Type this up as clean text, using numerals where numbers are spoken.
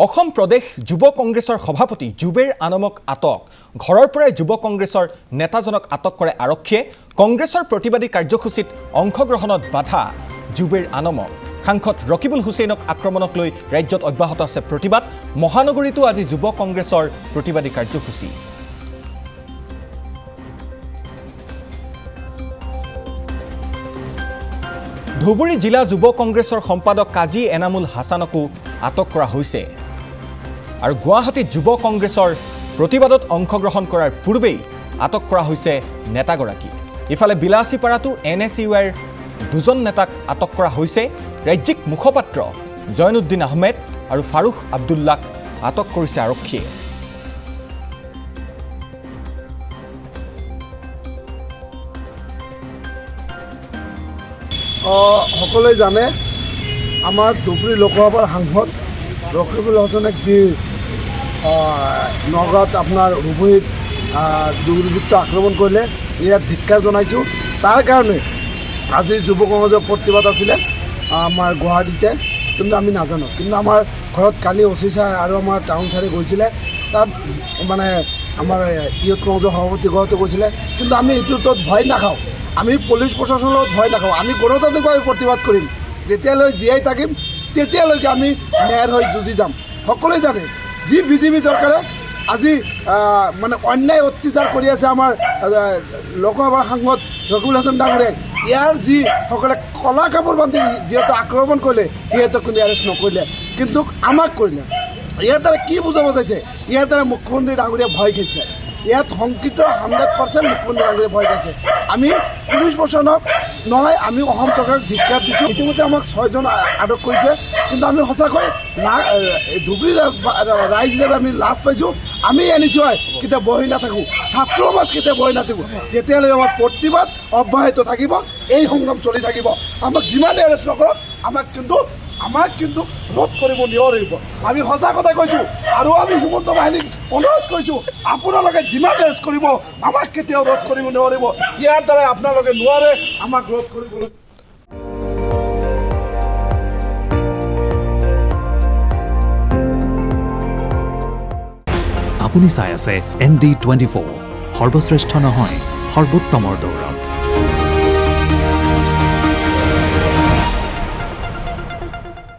অসম প্ৰদেশ যুৱ কংগ্ৰেছৰ সভাপতি জুবেৰ আনমক আটক ঘৰৰ পৰাই যুৱ কংগ্ৰেছৰ নেতাজনক আটক কৰে আৰক্ষীয়ে কংগ্ৰেছৰ প্ৰতিবাদী কাৰ্যসূচীত অংশগ্ৰহণত বাধা জুবেৰ আনমক সাংসদ ৰকিবুল হুছেইনক আক্ৰমণক লৈ ৰাজ্যত অব্যাহত আছে প্ৰতিবাদ মহানগৰীতো আজি যুৱ কংগ্ৰেছৰ প্ৰতিবাদী কাৰ্যসূচী ধুবুৰী জিলা যুৱ কংগ্ৰেছৰ সম্পাদক কাজী এনামুল হাছানকো আটক কৰা হৈছে আৰু গুৱাহাটীত যুৱ কংগ্ৰেছৰ প্ৰতিবাদত অংশগ্ৰহণ কৰাৰ পূৰ্বেই আটক কৰা হৈছে নেতাগৰাকী ইফালে বিলাসীপাৰাটো এনএসইউৰ দুজন নেতাক আটক কৰা হৈছে ৰাজ্যিক মুখপাত্ৰ জয়নুদ্দিন আহমেদ আৰু ফাৰুখ আব্দুল্লাক আটক কৰিছে আৰক্ষীয়ে সকলোৱে জানে আমাৰ ধুবুৰী লোকসভাৰ সাংসদ ৰকিবুল হাছানক যি নগাঁৱত আপোনাৰ ধুবুৰীত দুৰ্বৃত্ত আক্ৰমণ কৰিলে ইয়াত ধিক্কাৰ জনাইছোঁ তাৰ কাৰণে আজি যুৱ কংগ্ৰেছৰ প্ৰতিবাদ আছিলে আমাৰ গুৱাহাটীতে কিন্তু আমি নাজানো কিন্তু আমাৰ ঘৰত কালি অচি ছাৰ আৰু আমাৰ টাউন ছাৰে গৈছিলে তাত মানে আমাৰ ইউথ কংগ্ৰেছৰ সভাপতি ঘৰতে গৈছিলে কিন্তু আমি এইটোত ভয় নাখাওঁ আমি পুলিচ প্ৰশাসনৰ লগত ভয় নাখাওঁ আমি গণতান্ত্ৰিকভাৱে প্ৰতিবাদ কৰিম যেতিয়ালৈ জীয়াই থাকিম তেতিয়ালৈকে আমি ন্যায়ৰ হৈ যুঁজি যাম সকলোৱে জানে যি বিজেপি চৰকাৰে আজি মানে অন্যায় অত্যাচাৰ কৰি আছে আমাৰ লোকসভাৰ সাংসদ ৰকিবুল হাছান ডাঙৰীয়াক ইয়াৰ যিসকলে কলা কাপোৰ বান্ধি যিহেতু আক্ৰমণ কৰিলে সিহঁতক কিন্তু এৰেষ্ট নকৰিলে কিন্তু আমাক কৰিলে ইয়াৰ দ্বাৰা কি বুজাব চাইছে ইয়াৰ দ্বাৰা মুখ্যমন্ত্ৰী ডাঙৰীয়া ভয় খাইছে ইয়াত সংকিত 100% মুখ্যমন্ত্ৰী ডাঙৰীয়া ভয় খাইছে আমি পুলিচ প্ৰশাসনক নহয় আমি অসম চৰকাৰক ধিক্কাৰ দিছোঁ ইতিমধ্যে আমাক 6 জন আটক কৰিছে কিন্তু আমি সঁচাকৈ ধুবুৰী ৰাইজ হিচাপে আমি লাজ পাইছোঁ আমি নিশ্চয় কেতিয়া বহি নাথাকোঁ ছাত্ৰ সমাজ কেতিয়া বহি নাথাকোঁ যেতিয়ালৈ আমাৰ প্ৰতিবাদ অব্যাহত থাকিব এই সংগ্ৰাম চলি থাকিব আমাক যিমানে এৰেষ্ট নকৰক আমাক কিন্তু ৰোধ কৰিব নোৱাৰিব আমি সঁচা কথা কৈছোঁ আৰু আমি হিমন্ত বাহিনীক অনুৰোধ কৰিছোঁ আপোনালোকে যিমান এৰেষ্ট কৰিব আমাক কেতিয়াও ৰোধ কৰিব নোৱাৰিব ইয়াৰ দ্বাৰা আপোনালোকে নোৱাৰে আমাক ৰোধ কৰিবলৈ আপুনি চাই আছে ND24 সৰ্বশ্ৰেষ্ঠ নহয় সৰ্বোত্তমৰ দৌৰ